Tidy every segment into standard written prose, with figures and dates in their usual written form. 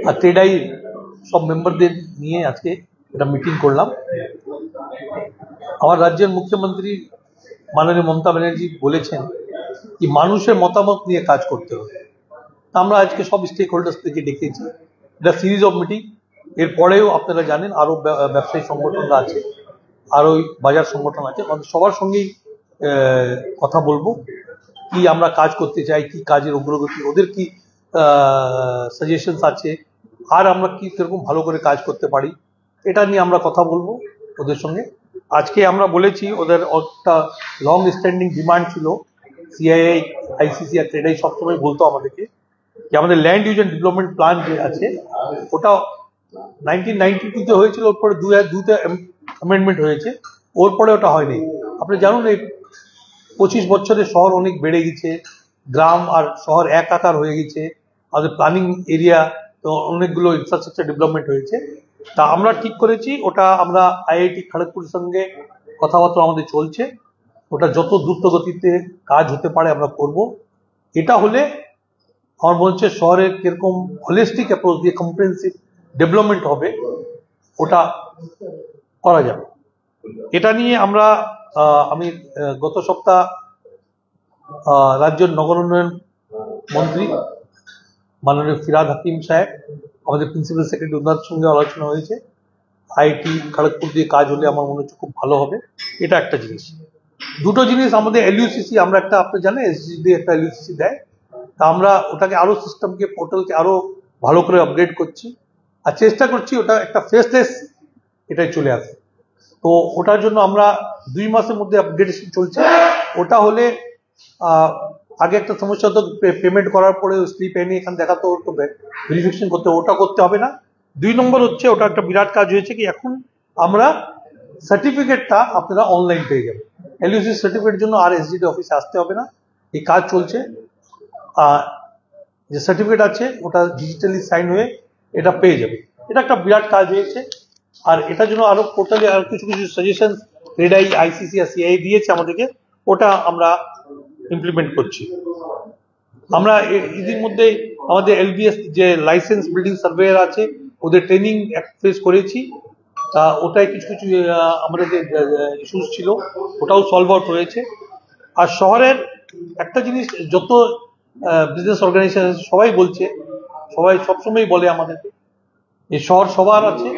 আর ট্রেডাই সব মেম্বারদের নিয়ে আজকে একটা মিটিং করলাম। আমার রাজ্যের মুখ্যমন্ত্রী মাননীয় মমতা ব্যানার্জি বলেছেন কি মানুষের মতামত নিয়ে কাজ করতে হবে। আমরা আজকে সব স্টেক হোল্ডার্স থেকে ডেকেছি, এটা সিরিজ অফ মিটিং। এরপরেও আপনারা জানেন আরো ব্যবসায়ী সংগঠনরা আছে, আরো বাজার সংগঠন আছে, সবার সঙ্গেই কথা বলবো কি আমরা কাজ করতে চাই, কি কাজের অগ্রগতি, ওদের কি সাজেশনস আছে, আর আমরা কি কিরকম ভালো করে কাজ করতে পারি, এটা নিয়ে আমরা কথা বলবো ওদের সঙ্গে। আজকে আমরা বলেছি ওদের একটা লং স্ট্যান্ডিং ডিমান্ড ছিল, সিআইআই, আইসিসি আর ট্রেডাই সবসময় বলতো আমাদেরকে যে আমাদের land use and development plan যে আছে ওটা 1992-তে হয়েছিল, ওর পরে দুতে অ্যামেন্ডমেন্ট হয়েছে, ওর পরে ওটা হয়নি। আপনি জানুন এই 25 বছরে শহর অনেক বেড়ে গেছে, গ্রাম আর শহর এক আকার হয়ে গেছে, আমাদের প্ল্যানিং এরিয়া তো অনেকগুলো ইনফ্রাস্ট্রাকচার ডেভেলপমেন্ট হয়েছে। তা আমরা ঠিক করেছি ওটা আমরা আইআইটি খড়গপুরের সঙ্গে কথাবার্তা আমাদের চলছে, ওটা যত দ্রুত গতিতে কাজ হতে পারে আমরা করব। এটা হলে আমার মনে হচ্ছে শহরের কিরকম হোলিস্টিক অ্যাপ্রোচ দিয়ে কম্প্রিহেনসিভ ডেভেলপমেন্ট হবে ওটা করা যাবে। এটা নিয়ে আমরা আমি গত সপ্তাহ রাজ্যের নগর উন্নয়ন মন্ত্রী মাননীয় ফিরহাদ হাকিম সাহেব, আমাদের প্রিন্সিপাল সেক্রেটারি ওনার সঙ্গে আলোচনা হয়েছে। আইআইটি খড়গপুর দিয়ে কাজ হলে আমার মনে হচ্ছে খুব ভালো হবে। এটা একটা জিনিস। দুটো জিনিস আমাদের এলইউসিসি, আমরা একটা আপনি জানেন এসএসসি দিয়ে একটা এলইউসিসি দেয়, তা আমরা ওটাকে আরো সিস্টেমকে পোর্টালকে আরো ভালো করে আপগ্রেড করছি আর চেষ্টা করছি ওটা একটা ফেসলেস এটাই চলে আসে। তো ওটার জন্য আমরা 2 মাসের মধ্যে আপগ্রেডেশন চলছে। ওটা হলে আগে একটা সমস্যা হতো, পেমেন্ট করার পরে স্লিপ এনে এখানে দেখাতে হতো, ভেরিফিকেশন করতে, ওটা করতে হবে না। 2 নম্বর হচ্ছে ওটা একটা বিরাট কাজ হয়েছে কি এখন আমরা সার্টিফিকেটটা আপনারা অনলাইন পেয়ে যাবেন। এলইউসি সার্টিফিকেটের জন্য আর এসডিডি অফিসে আসতে হবে না, এই কাজ চলছে। যে সার্টিফিকেট আছে ওটা ডিজিটালি সাইন হয়ে এটা পেয়ে যাবে। এটা একটা বিরাট কাজ হয়েছে। আর এটার জন্য আরো পোর্টালে আর কিছু কিছু সাজেশন ট্রেডাই, আইসিসি আর সিআই দিয়েছে আমাদেরকে, ওটা আমরা ইমপ্লিমেন্ট করছি। আমরা এর মধ্যে আমাদের এলবিএস যে লাইসেন্স বিল্ডিং সার্ভেয়ার আছে ওদের ট্রেনিং ফেস করেছি, তা ওটাই কিছু কিছু আমাদের যে ইস্যুস ছিল ওটাও সলভ আউট হয়েছে। আর শহরের একটা জিনিস যত বিজনেস অর্গানাইজেশন সবাই বলছে, সবাই সবসময় বলে আমাদেরকে এই শহর সবার আছে,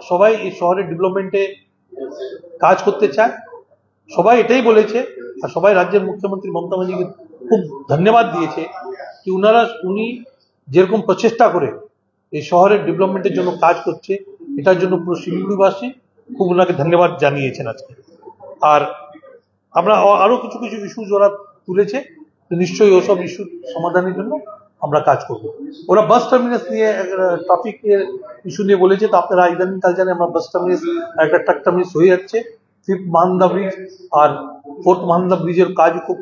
সবাই এই শহরের ডেভেলপমেন্টে কাজ করতে চায়, সবাই এটাই বলেছে। আর সবাই রাজ্যের মুখ্যমন্ত্রী মমতা ব্যানার্জিকে খুব ধন্যবাদ দিয়েছে কি উনি যেরকম প্রচেষ্টা করে এই শহরের ডেভেলপমেন্টের জন্য কাজ করছে, এটার জন্য পুরো শিলিগুড়িবাসী খুব ওনাকে ধন্যবাদ জানিয়েছেন আজকে। আর আমরা আরো কিছু কিছু ইস্যুজ ওরা তুলেছে, নিশ্চয়ই ওসব ইস্যু সমাধানের জন্য আমরা কাজ করব। ওরা বাস টার্মিনাস নিয়ে ট্রাফিকের ইস্যু নিয়ে বলেছে, তো আপনারা ইদানিং কাল জানেন আমরা বাস টার্মিনাস একটা ট্রাক টার্মিনাস হয়ে যাচ্ছে, 5th মাহানন্দা ব্রিজ আর 4th মাহানন্দা ব্রিজের কাজ খুব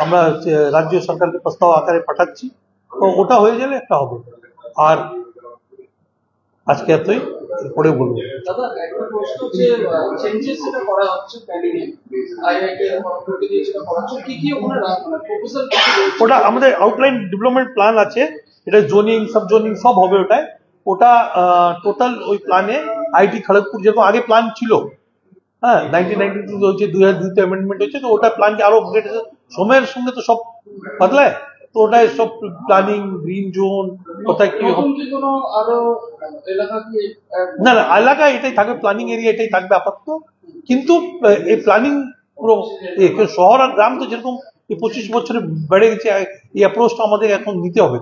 আমরা রাজ্য সরকারকে প্রস্তাব আকারে পাঠাচ্ছি, তো ওটা হয়ে গেলে একটা হবে। আর আজকে এতই, এরপরে বলবো। ওটা আমাদের আউটলাইন ডেভেলপমেন্ট প্ল্যান আছে, এটা জোনিং সাব জোনিং সব হবে ওটায়। ওটা টোটাল ওই প্ল্যানে আইটি খড়গপুর যেরকম আগে প্ল্যান ছিল, হ্যাঁ 1992 হচ্ছে, 2002 অ্যামেন্ডমেন্ট হচ্ছে, তো ওটা প্ল্যানকে আরো আপগ্রেড, সময়ের সঙ্গে তো সব বদলায়, তো ওটাই সব প্ল্যানিং, গ্রিন জোন কোথায় কি না না এলাকা এটাই থাকবে, প্ল্যানিং এরিয়া এটাই থাকবে আপাতত। কিন্তু এই প্ল্যানিং পুরো শহর আর গ্রাম তো যেরকম 25 বছরে বেড়ে গেছে, এই অ্যাপ্রোচটা আমাদের এখন নিতে হবে।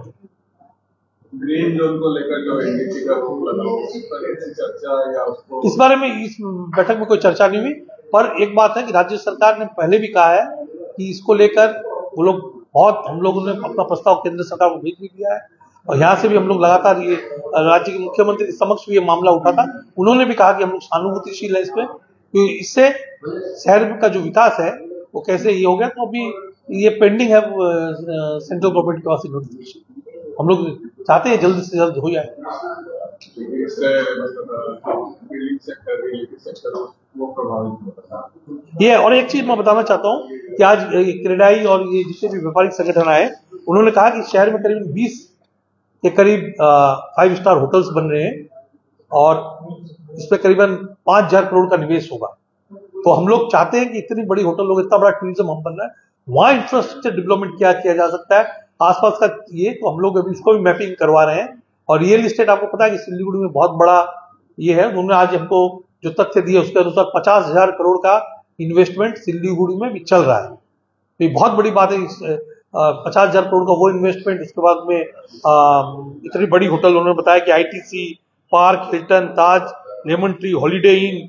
ग्रीन जोन को लेकर जो एनडीटी का फॉर्म लगा उस पर ऐसी चर्चा या उसको इस बारे में इस बैठक में कोई चर्चा नहीं हुई, पर एक बात है कि राज्य सरकार ने पहले भी कहा है कि इसको लेकर वो लोग बहुत, हम लोगों ने अपना प्रस्ताव केंद्र सरकार को भेज भी दिया है, और यहाँ से भी हम लोग लगातार ये राज्य के मुख्यमंत्री के समक्ष भी ये मामला उठा था, उन्होंने भी कहा कि हम लोग सहानुभूतिशील है इसमें, क्योंकि इससे शहर का जो विकास है वो कैसे ये हो गया। तो अभी ये पेंडिंग है सेंट्रल गवर्नमेंट के पास नोटिफिकेशन, हम लोग चाहते हैं जल्द से जल्द हो जाए। ये और एक चीज मैं बताना चाहता हूँ कि आज क्रेडाई और ये जितने भी व्यापारिक संगठन आए, उन्होंने कहा कि शहर में करीब 20 के करीब 5 स्टार होटल्स बन रहे हैं और इस पे करीबन 5,000 करोड़ का निवेश होगा। तो हम लोग चाहते हैं कि इतनी बड़ी होटल लोग, इतना बड़ा टूरिज्म हम बन रहा है, वहां इंफ्रास्ट्रक्चर डेवलपमेंट क्या किया जा सकता है आसपास का, ये तो हम लोग अभी उसको भी मैपिंग करवा रहे हैं। और रियल एस्टेट आपको पता है कि सिलीगुड़ी में बहुत बड़ा ये है, उन्होंने आज हमको जो तथ्य दिए उसके अनुसार 50,000 करोड़ का इन्वेस्टमेंट सिलीगुड़ी में भी चल रहा है। तो ये बहुत बड़ी बात है। 50,000 करोड़ का वो इन्वेस्टमेंट, उसके बाद में इतनी बड़ी होटल उन्होंने बताया कि आईटीसी, पार्क, हिल्टन, ताज, लेमन ट्री, हॉलीडे इन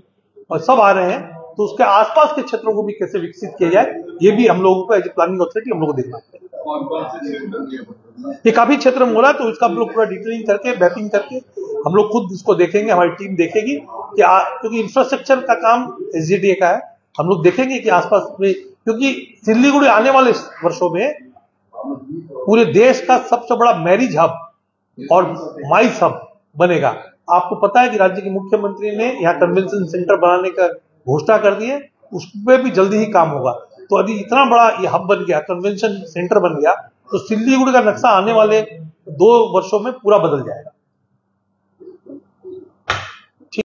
और सब आ रहे हैं। तो उसके आसपास के क्षेत्रों को भी कैसे विकसित किया जाए, ये भी हम लोगों को एज ए प्लानिंग अथॉरिटी हम लोग को देखना है। कौन से क्षेत्र ये काफी क्षेत्र में हो रहा है, तो इसका हम लोग पूरा डिटेलिंग करके, मैपिंग करके हम लोग खुद इसको देखेंगे, हमारी टीम देखेगी कि क्योंकि इंफ्रास्ट्रक्चर का काम एसजीडीए का है, हम लोग देखेंगे कि आसपास में, क्योंकि सिलीगुड़ी आने वाले वर्षों में पूरे देश का सबसे बड़ा मैरिज हब और माइस हब बनेगा। आपको पता है कि राज्य के मुख्यमंत्री ने यहाँ कन्वेंशन सेंटर बनाने का घोषणा कर दी है, उसमें भी जल्दी ही काम होगा। तो अभी इतना बड़ा ये हब बन गया, कन्वेंशन सेंटर बन गया, तो सिलीगुड़ी का नक्शा आने वाले 2 वर्षों में पूरा बदल जाएगा।